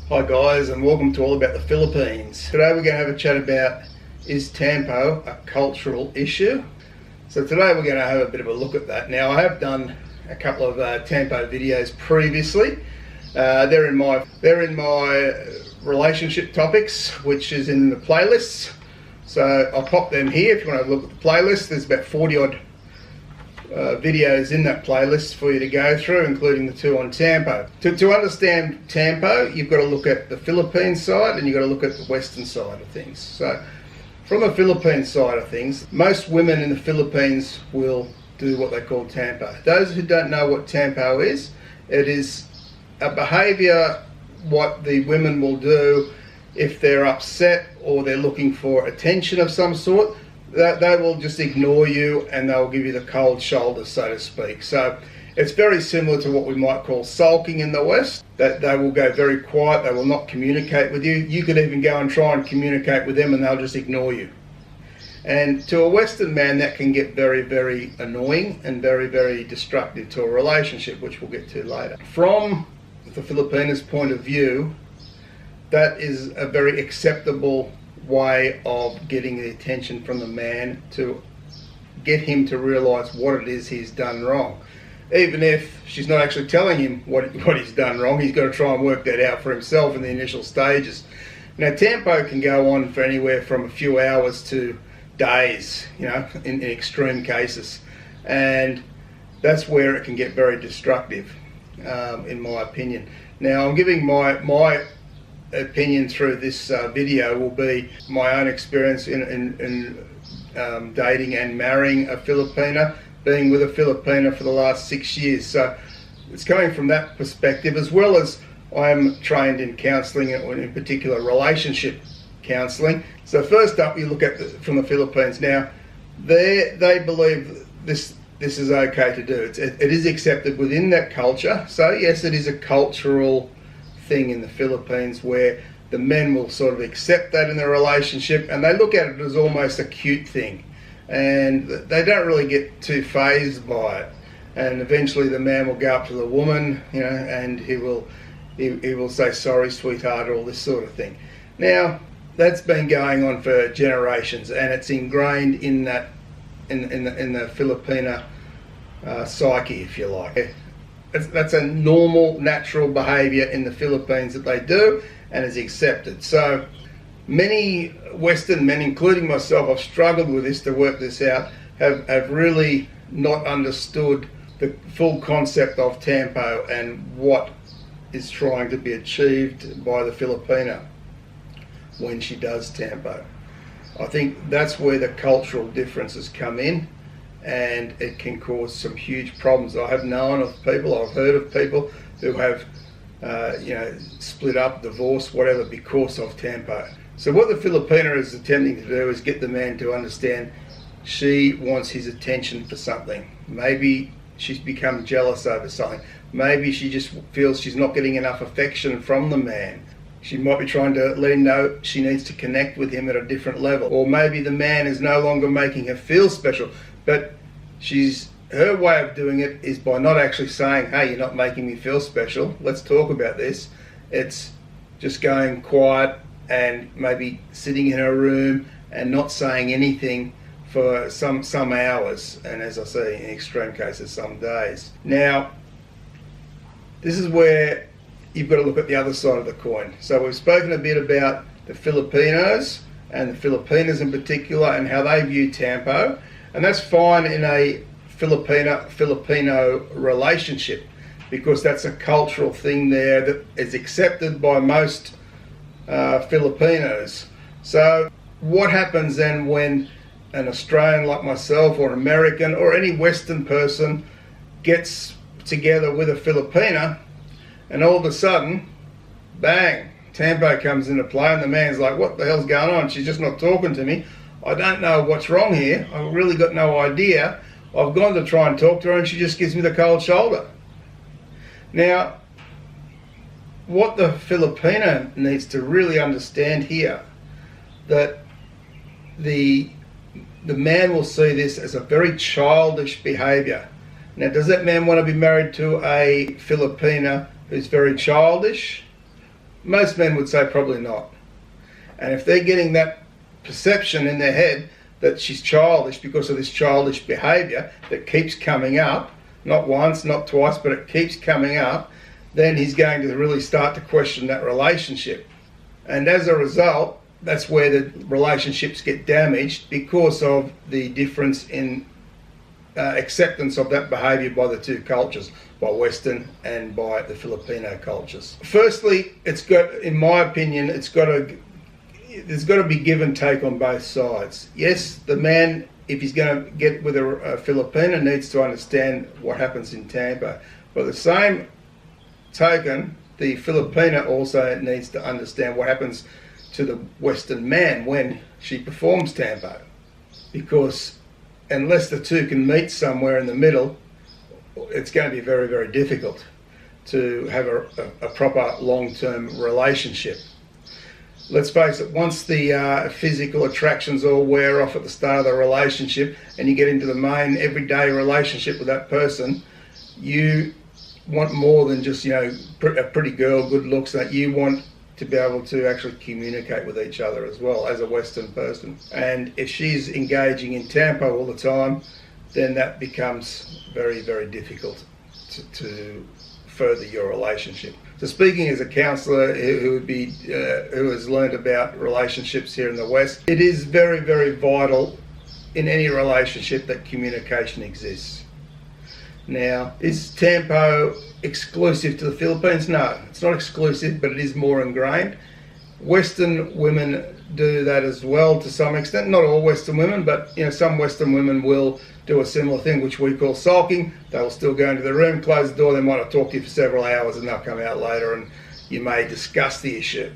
Hi guys, and welcome to All About the Philippines. Today we're going to have a chat about, is Tampo a cultural issue? So today we're going to have a bit of a look at that. Now I have done a couple of Tampo videos previously. They're in my relationship topics, which is in the playlists. So I'll pop them here if you want to look at the playlist. There's about 40 odd videos in that playlist for you to go through, including the two on Tampo. To understand Tampo, you've got to look at the Philippine side and you've got to look at the Western side of things. So from the Philippine side of things, most women in the Philippines will do what they call Tampo. Those who don't know what Tampo is, it is a behaviour what the women will do if they're upset or they're looking for attention of some sort. They will just ignore you and they'll give you the cold shoulder, so to speak. So it's very similar to what we might call sulking in the West, that they will go very quiet, they will not communicate with you. You could even go and try and communicate with them and they'll just ignore you. And to a Western man, that can get very, very annoying and very, very destructive to a relationship, which we'll get to later. From the Filipinas' point of view, that is a very acceptable way of getting the attention from the man to get him to realise what it is he's done wrong. Even if she's not actually telling him what he's done wrong, he's got to try and work that out for himself in the initial stages. Now Tampo can go on for anywhere from a few hours to days, in extreme cases, and that's where it can get very destructive, in my opinion. Now I'm giving my opinion through this video will be my own experience in dating and marrying a Filipina, being with a Filipina for the last 6 years. So it's coming from that perspective, as well as I'm trained in counselling, and in particular relationship counselling. So first up, you look at from the Philippines. Now they believe this is okay to do. It is accepted within that culture. So yes, it is a cultural thing in the Philippines where the men will sort of accept that in their relationship and they look at it as almost a cute thing, and they don't really get too fazed by it. And eventually the man will go up to the woman, and he will say, "Sorry, sweetheart," all this sort of thing. Now that's been going on for generations, and it's ingrained in that in the Filipina psyche, if you like. That's a normal, natural behaviour in the Philippines that they do, and is accepted. So many Western men, including myself, I've struggled with this to work this out, have really not understood the full concept of Tampo and what is trying to be achieved by the Filipina when she does Tampo. I think that's where the cultural differences come in, and it can cause some huge problems. I have known of people, I've heard of people who have split up, divorced, whatever, because of Tampo. So what the Filipina is attempting to do is get the man to understand she wants his attention for something. Maybe she's become jealous over something. Maybe she just feels she's not getting enough affection from the man. She might be trying to let him know she needs to connect with him at a different level. Or maybe the man is no longer making her feel special, but her way of doing it is by not actually saying, "Hey, you're not making me feel special, let's talk about this." It's just going quiet and maybe sitting in her room and not saying anything for some hours, and as I say, in extreme cases, some days. Now, this is where you've got to look at the other side of the coin. So we've spoken a bit about the Filipinos and the Filipinas in particular and how they view Tampo, and that's fine in a Filipino relationship because that's a cultural thing there that is accepted by most Filipinos. So what happens then when an Australian like myself, or an American, or any Western person gets together with a Filipina, and all of a sudden, bang, Tampo comes into play, and the man's like, "What the hell's going on? She's just not talking to me. I don't know what's wrong here. I've really got no idea. I've gone to try and talk to her and she just gives me the cold shoulder." Now, what the Filipina needs to really understand here, that the man will see this as a very childish behaviour. Now, does that man want to be married to a Filipina who's very childish? Most men would say probably not. And if they're getting that perception in their head that she's childish because of this childish behaviour that keeps coming up, not once, not twice, but it keeps coming up, then he's going to really start to question that relationship. And as a result, that's where the relationships get damaged, because of the difference in acceptance of that behaviour by the two cultures, by Western and by the Filipino cultures. Firstly, in my opinion, there's got to be give and take on both sides. Yes, the man, if he's going to get with a Filipina, needs to understand what happens in Tampa. But the same token, the Filipina also needs to understand what happens to the Western man when she performs Tampo. Because unless the two can meet somewhere in the middle, it's going to be very, very difficult to have a proper long-term relationship. Let's face it, once the physical attractions all wear off at the start of the relationship and you get into the main everyday relationship with that person, you want more than just, a pretty girl, good looks. That you want to be able to actually communicate with each other as well as a Western person. And if she's engaging in Tampo all the time, then that becomes very, very difficult to further your relationship. So speaking as a counsellor who has learned about relationships here in the West, it is very, very vital in any relationship that communication exists. Now, is Tampo exclusive to the Philippines? No, it's not exclusive, but it is more ingrained. Western women do that as well to some extent. Not all Western women, but some Western women will do a similar thing, which we call sulking. They will still go into the room, close the door, they might not talk to you for several hours, and they'll come out later and you may discuss the issue.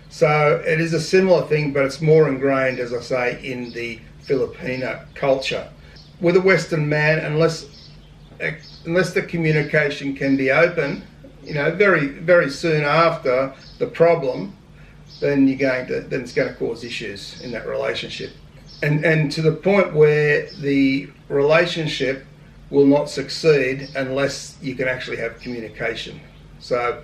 So it is a similar thing, but it's more ingrained, as I say, in the Filipina culture. With a Western man, unless the communication can be open, very, very soon after the problem, then it's going to cause issues in that relationship. And to the point where the relationship will not succeed unless you can actually have communication. So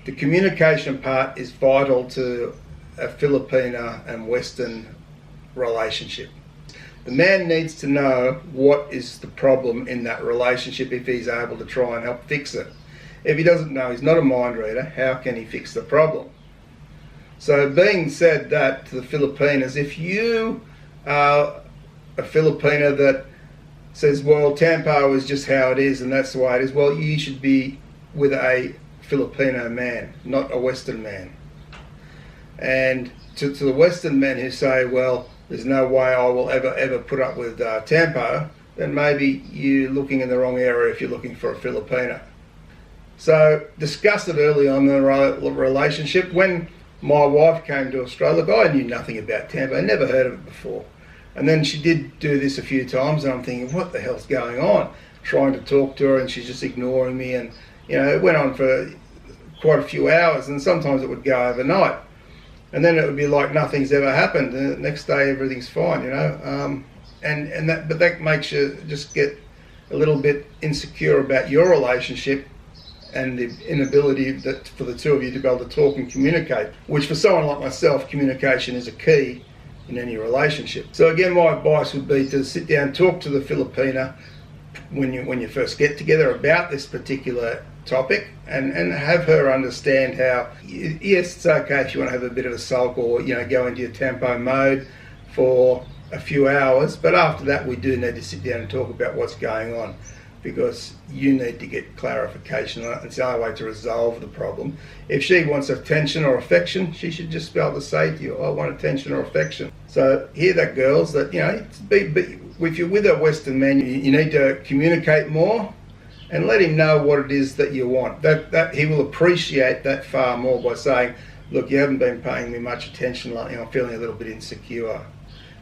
the communication part is vital to a Filipina and Western relationship. The man needs to know what is the problem in that relationship if he's able to try and help fix it. If he doesn't know, he's not a mind reader, how can he fix the problem? So being said that to the Filipinas, if you are a Filipina that says, well, Tampo is just how it is and that's the way it is, well, you should be with a Filipino man, not a Western man. And to the Western men who say, well, there's no way I will ever put up with Tampo, then maybe you're looking in the wrong area if you're looking for a Filipina. So discuss it early on in the relationship. When my wife came to Australia, look, I knew nothing about Tampo, I never heard of it before. And then she did do this a few times, and I'm thinking, what the hell's going on? Trying to talk to her, and she's just ignoring me, and it went on for quite a few hours, and sometimes it would go overnight. And then it would be like nothing's ever happened, and the next day everything's fine, but that makes you just get a little bit insecure about your relationship and the inability for the two of you to be able to talk and communicate, which for someone like myself, communication is a key in any relationship. So again, my advice would be to sit down, talk to the Filipina when you first get together about this particular topic, and have her understand how, yes, it's okay if you want to have a bit of a sulk or go into your Tampo mode for a few hours, but after that we do need to sit down and talk about what's going on, because you need to get clarification on it. It's the only way to resolve the problem. If she wants attention or affection, she should just be able to say to you, I want attention or affection. So hear that, girls, that if you're with a Western man, you need to communicate more and let him know what it is that you want. That he will appreciate that far more by saying, look, you haven't been paying me much attention lately, I'm feeling a little bit insecure.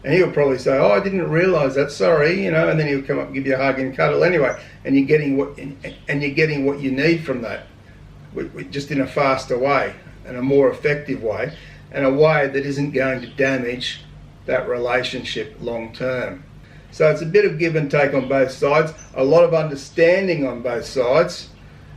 And he'll probably say, oh, I didn't realise that, sorry, and then he'll come up and give you a hug and cuddle anyway. And you're getting what you need from that, just in a faster way and a more effective way, and a way that isn't going to damage that relationship long term. So it's a bit of give and take on both sides, a lot of understanding on both sides,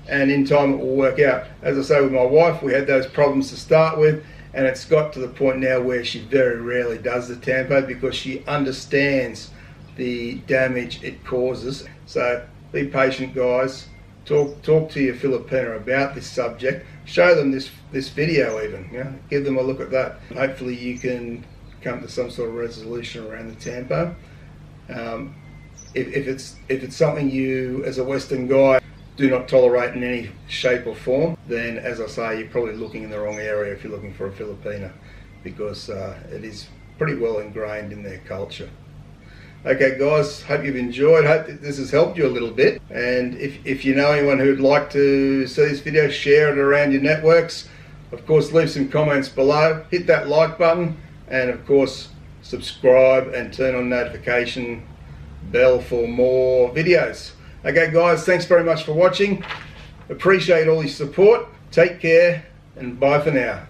and in time it will work out. As I say, with my wife, we had those problems to start with, and it's got to the point now where she very rarely does the Tampo because she understands the damage it causes. So be patient, guys. Talk to your Filipina about this subject. Show them this video even. Give them a look at that. Hopefully you can come to some sort of resolution around the Tampo. If it's something you, as a Western guy, do not tolerate in any shape or form, then, as I say, you're probably looking in the wrong area if you're looking for a Filipina, because it is pretty well ingrained in their culture. Okay, guys, hope you've enjoyed. Hope that this has helped you a little bit. And if you know anyone who'd like to see this video, share it around your networks. Of course, leave some comments below. Hit that like button, and of course, subscribe and turn on notification bell for more videos. Okay, guys, thanks very much for watching. Appreciate all your support. Take care, and bye for now.